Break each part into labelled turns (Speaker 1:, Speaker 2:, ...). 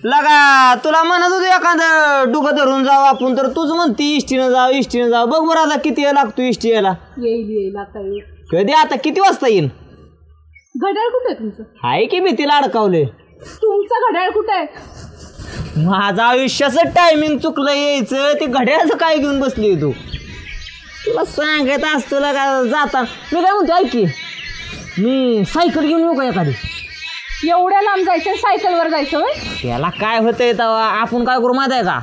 Speaker 1: लगा तुला म्हणत होतो एखादं डुगं धरून जाऊ आपण तर तूच म्हणती इष्टीनं जाऊ बघ बरं आता किती वेळ लागतो इष्टी यायला.
Speaker 2: येईल आता येईल.
Speaker 1: कधी आता किती वाजता येईल?
Speaker 2: घड्याळ कुठे आहे तुमचं?
Speaker 1: आहे की भीतीला अडकावले.
Speaker 2: तुमचं घड्याळ कुठे आहे?
Speaker 1: माझं आयुष्याचं टायमिंग चुकलं यायचं ते घड्याळाचं काय घेऊन बसली तू? तुला सांगत असतो का जाता मी काय म्हणतो ऐक की मी सायकल घेऊन येऊ का एखादी?
Speaker 2: एवढ्या लांब जायचं सायकलवर जायचं होय?
Speaker 1: त्याला काय होतंय तेव्हा आपण काय करू माहिती आहे का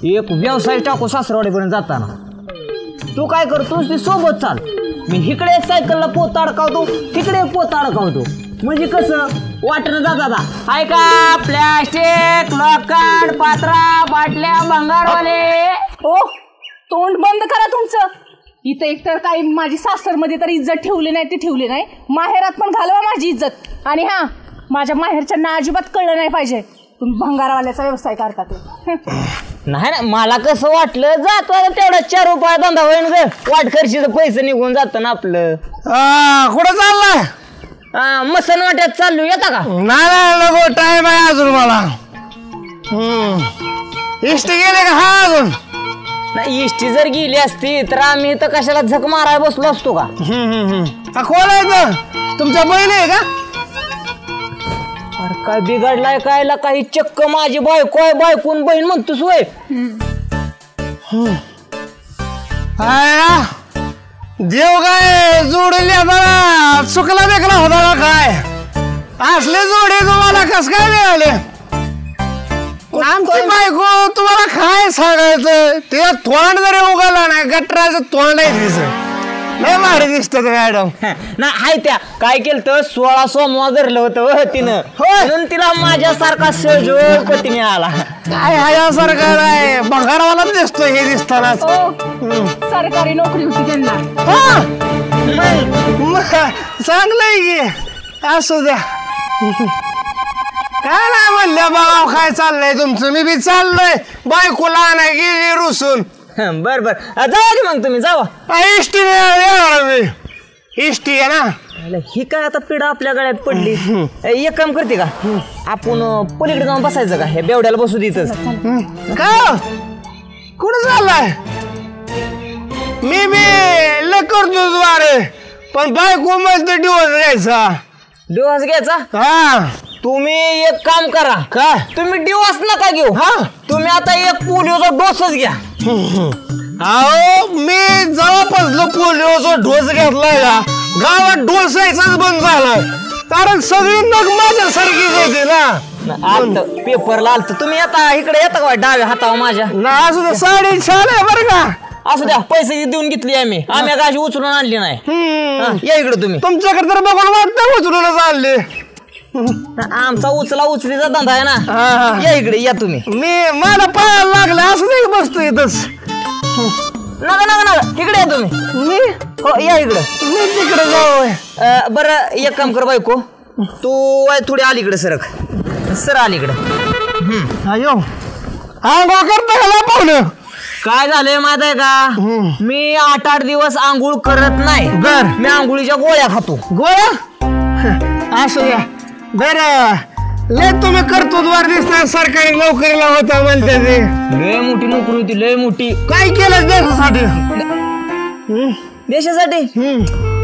Speaker 1: एक व्यवसाय टाकू सासरवाडीपर्यंत जाताना. तू काय करतोस ती सोबत चाल मी इकडे एक सायकलला पोत अडकावतो तिकडे एक पोत अडकावतो म्हणजे कसं वाटणं जाता ऐका प्लॅस्टिक लोखंड पात्रा बाटल्या भंगारवाले.
Speaker 2: ओ तोंड बंद करा तुमचं. इथं एकतर काही माझी सासरमध्ये तर इज्जत ठेवली नाही ती ठेवली नाही माहेरात पण घालवा माझी इज्जत. आणि हा माझ्या माहेरच्यांना अजिबात कळलं नाही पाहिजे तुम्ही भंगारवाल्याचा व्यवसाय करता ते.
Speaker 1: नाही ना मला कसं वाटलं जातो तेवढा 4 रुपये धंदा होईन ग वाट खर्चीचं पैसे निघून जातं ना आपलं.
Speaker 3: कुठं चाललाय?
Speaker 1: मसन वाट्यात चाललो येता का?
Speaker 3: नाही नको टाइम आहे अजून मला. इष्ट गेले का? हा अजून
Speaker 1: नाही इष्टी जर गेली असती तर आम्ही तर कशाला झक मारायला बसलो असतो का?
Speaker 3: कोण आहे तुमच्या बहीण आहे का?
Speaker 1: अरे काय बिघडलाय कायला काही चक्क माझी बायको आहे बायकून बहीण म्हणतोस वय.
Speaker 3: देव काय जोडले मला चुकला बेकला होता काय असले जोडे तुम्हाला कस काय मिळाले? आमची बायको तुम्हाला काय सांगायचं ते तोंड जरी उगाला नाही गटराचं तोंड आहे तिचं लय भारी दिसत मॅडम.
Speaker 1: ना हाय त्या काय केलं तर 16 सोमवार धरलं होतं तिनं म्हणून तिला माझ्यासारखा सहजोग पती मिळाला.
Speaker 3: काय ह्यासारखं आहे भंगारवाला दिसतो हे दिसताना.
Speaker 2: सरकारी नोकरी होती त्यांना.
Speaker 3: चांगलंय की असू द्या. काय नाही म्हणल्या बाबा काय चाललंय तुमचं? मी बी चाललोय बायकोला आणाय गेली रुसून.
Speaker 1: बर जावा की मग तुम्ही जावा.
Speaker 3: इष्टी येणार मी इष्टी आहे ना.
Speaker 1: ही काय आता पिढा आपल्या गळ्यात पडली. एक काम करते का आपण पलीकडे जाऊन बसायचं का हे बेवड्याला बसू देतच
Speaker 3: का? कुठं चाललाय? मी बी करतो द्वारे पण बायको मध्ये डिवोर्स घ्यायचा.
Speaker 1: हा तुम्ही एक काम करा
Speaker 3: काय
Speaker 1: तुम्ही डिवोर्स नका घेऊ.
Speaker 3: हा
Speaker 1: तुम्ही आता एक पोलिओचा डोसच घ्या.
Speaker 3: अहो मी जवळपास पोलिओचा डोस घेतलाय का गावात डोस यायचाच बंद झालाय कारण सगळी नग माझ्यासारखीच होती ना.
Speaker 1: पेपरला आलत तुम्ही आता इकडे येता का डाव्या हातावर माझ्या?
Speaker 3: ना असू द्या साडी छान आहे बरं का.
Speaker 1: असू द्या पैसे देऊन घेतली आम्ही अशी उचलून आणली नाही. या इकडे तुम्ही
Speaker 3: तुमच्याकडे तर बघून वाटतं उचलूनच आणले.
Speaker 1: आमचा उचला उचलीचा धंदा आहे ना. या इकडे या तुम्ही.
Speaker 3: मी मला पायाला लागलं असं नाही बसतो इथंच.
Speaker 1: नका इकडे या तुम्ही.
Speaker 3: मी
Speaker 1: हो या इकडे.
Speaker 3: मी तिकडे जाऊ.
Speaker 1: बरं एक काम कर बायको तू थोडी अलीकडे सरक सर अलीकडे.
Speaker 3: अयो आंघोळ करता का पाहुणं?
Speaker 1: काय झालंय माहित आहे का मी 8 दिवस आंघोळ करत नाही. मी आंघोळीच्या गोळ्या खातो.
Speaker 3: गोळ्या असू द्या बरं. लय तुम्ही कर्तृत्वार दिसता सरकारी नोकरीला होता म्हणते ते.
Speaker 1: लय मोठी नोकरी होती लय मोठी.
Speaker 3: काय केलं देशासाठी?
Speaker 1: देशासाठी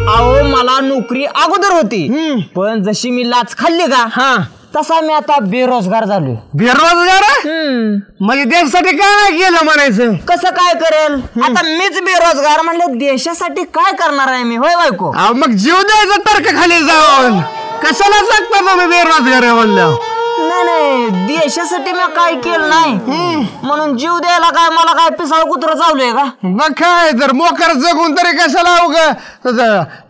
Speaker 1: अहो मला नोकरी अगोदर होती पण जशी मी लाच खाल्ली का तसा मी आता बेरोजगार झालोय.
Speaker 3: बेरोजगार म्हणजे देशासाठी काय नाही केलं म्हणायचं?
Speaker 1: कसं काय करेल आता मीच बेरोजगार म्हणलं देशासाठी काय करणार आहे मी होय बायको?
Speaker 3: मग जीव द्यायचं तर्क खाली जाऊन कशाला सांगता तुम्ही बेरोजगार आहे म्हणलं?
Speaker 1: नाही देशासाठी मी काय केलं नाही म्हणून जीव द्यायला काय मला काय पिसाळ कुत्र चावलंय का?
Speaker 3: मग काय तर मोकर जगून तरी कशाला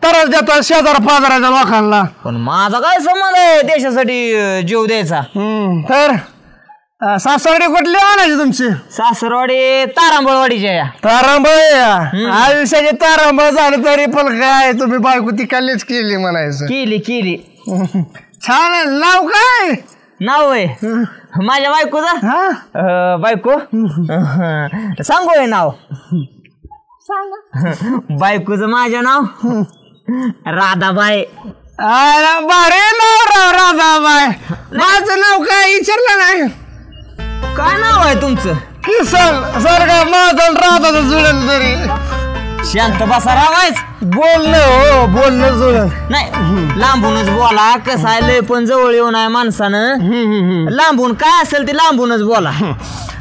Speaker 3: तरच देतात शेजार पाजाराच्या लोकांना.
Speaker 1: पण माझा काय संबंध आहे देशासाठी जीव द्यायचा?
Speaker 3: तर सासरवाडी कुठली आणायची तुमची?
Speaker 1: सासरवाडी तारांबळवाडीची.
Speaker 3: तारांबळ आयुष्याची तारांबळ झालं तरी पण काय तुम्ही बायको ती कालीच केली म्हणायचं?
Speaker 1: केली
Speaker 3: छान. नाव काय?
Speaker 1: नाव आहे माझ्या बायकोचा? बायको सांगू आहे नाव?
Speaker 2: सांगा.
Speaker 1: बायकोचं माझं नाव राधाबाई.
Speaker 3: अरे बारे नाव राधाबाई. माझं नाव काय विचारलं नाही?
Speaker 1: काय नाव आहे तुमचं?
Speaker 3: किसन सारखा माझा राहता जुळेल तरी.
Speaker 1: शांत बसा रावायच.
Speaker 3: बोलणं हो बोलणं जुळेल.
Speaker 1: नाही लांबूनच बोला. कसं आहे लय पण जवळ येऊन आहे माणसानं. लांबून काय असेल ते लांबूनच बोला.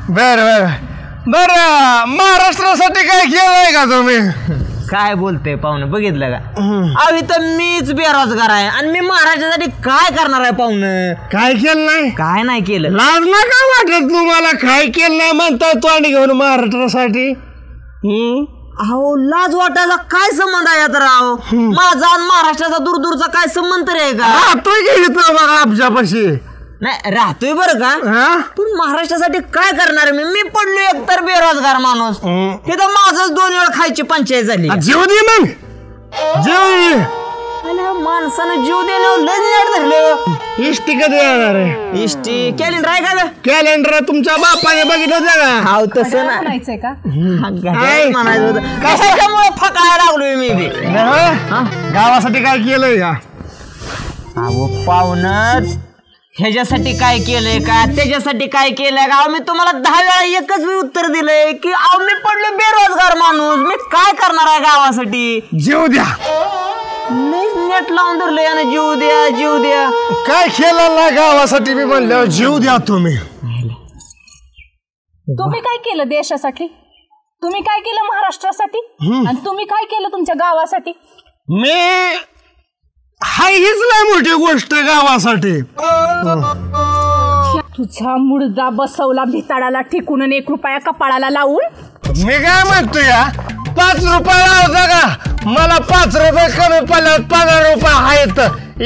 Speaker 3: बर बर बर महाराष्ट्रासाठी काय केलंय का तुम्ही?
Speaker 1: काय बोलते पाहुणं बघितलं का? अहो इथं मीच बेरोजगार आहे आणि मी महाराष्ट्रासाठी काय करणार आहे पाहुणं?
Speaker 3: काय केलं नाही?
Speaker 1: काय नाही केलं.
Speaker 3: लाज ना काय वाटत तुम्हाला? काय केलं नाही म्हणताय तोंड घेऊन महाराष्ट्रासाठी?
Speaker 1: अहो लाज वाटायला काय संबंध आहे आता राव? माझा आणि महाराष्ट्राचा दूरचा काय संबंध तरी आहे का?
Speaker 3: तू घेतलं बघा आमच्यापाशी.
Speaker 1: नाही राहतोय बरं का, पण महाराष्ट्रासाठी काय करणार मी पडलो एकतर बेरोजगार माणूस. तिथं माझंच 2 वेळा खायची पंचायत झाली.
Speaker 3: जीव दे मग जीव.
Speaker 1: माणसानं जीव देण्यावर लय नेट धरलं.
Speaker 3: इष्टी कधी येणार आहे?
Speaker 1: इष्टी कॅलेंडर आहे का?
Speaker 3: कॅलेंडर तुमच्या बापाने बघितलं होतं का?
Speaker 1: हाव तसं ना
Speaker 2: म्हणायचंय का?
Speaker 1: म्हणायचं होतं. कशाच्यामुळे फकायला लागलोय मी बी.
Speaker 3: गावासाठी काय केलंय का?
Speaker 1: अहो पाहुणं ह्याच्यासाठी काय केलंय का त्याच्यासाठी काय केलंय का? मी तुम्हाला 10 वेळा एकच मी उत्तर दिलंय की अहो मी पडलो बेरोजगार माणूस. मी काय करणार आहे गावासाठी?
Speaker 3: जीव द्या.
Speaker 1: नेट लावून धरलं यानं जीव द्या जीव द्या.
Speaker 3: काय केलं ना गावासाठी मी म्हणलं जीव द्या तुम्ही.
Speaker 2: तुम्ही काय केलं देशासाठी? तुम्ही काय केलं महाराष्ट्रासाठी? आणि तुम्ही काय केलं तुमच्या गावासाठी?
Speaker 3: मी हाय हीच नाही मोठी गोष्ट गावासाठी.
Speaker 2: तुझा मुडदा बसवला भिताडाला ठिकून 1 रुपया कपाळाला लावून.
Speaker 3: मी काय म्हणतो या 5 रुपये लावता का? मला 5 रुपये कमी पडल्यावर 15 रुपये आहेत.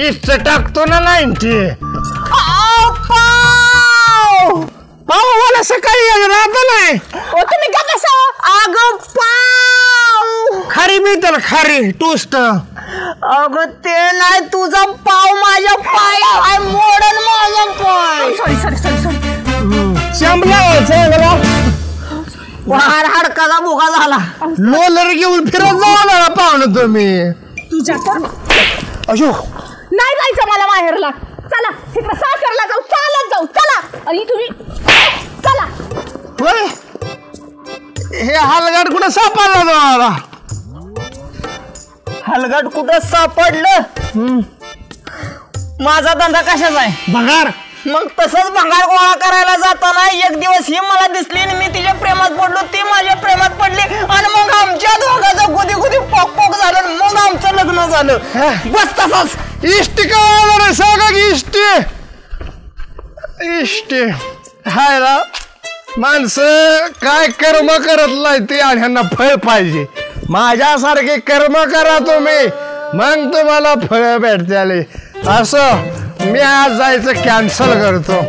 Speaker 3: इष्ट टाकतो ना 90. पाव मला सकाळी राहत नाही.
Speaker 2: तुम्ही का कसं?
Speaker 1: अगं पाव
Speaker 3: खारी मिळतं खारी टोस्ट.
Speaker 1: अगं ते नाही तुझा पाव माझ्या पाय मोडन माझा पाय.
Speaker 2: सॉरी
Speaker 3: चंबला
Speaker 1: वार हाडकाचा भोगा झाला.
Speaker 3: लोलर घेऊन फिरत जाऊ पाहुणं तुम्ही.
Speaker 2: तुझ्या तर
Speaker 3: अशो
Speaker 2: नाही जायचं मला माहेरला. चला तिकडे सासरला जाऊ. चालत जाऊ. चला. आणि तुम्ही चला.
Speaker 3: होय हे हलगाड कुठं सापडला तुम्हाला?
Speaker 1: हलगट कुठं सापडलं? माझा धंदा कशाचा आहे?
Speaker 3: भंगार.
Speaker 1: मग तसंच भंगार गोळा करायला जाताना एक दिवस ही मला दिसली आणि मी तिच्या प्रेमात पडलो. ती माझ्या प्रेमात पडली आणि मग आमच्या दोघांचं गुदी पोक झालं. मग आमचं लग्न झालं. बस तसंच.
Speaker 3: इष्टी काय सांगा की इष्टी इष्टी हाय ना. माणसं काय कर्म करत नाही ते आणि ह्यांना फळ पाहिजे. माझ्यासारखे कर्म करा तुम्ही मग तुम्हाला फळ भेटते. असं मी आज जायचं कॅन्सल करतो.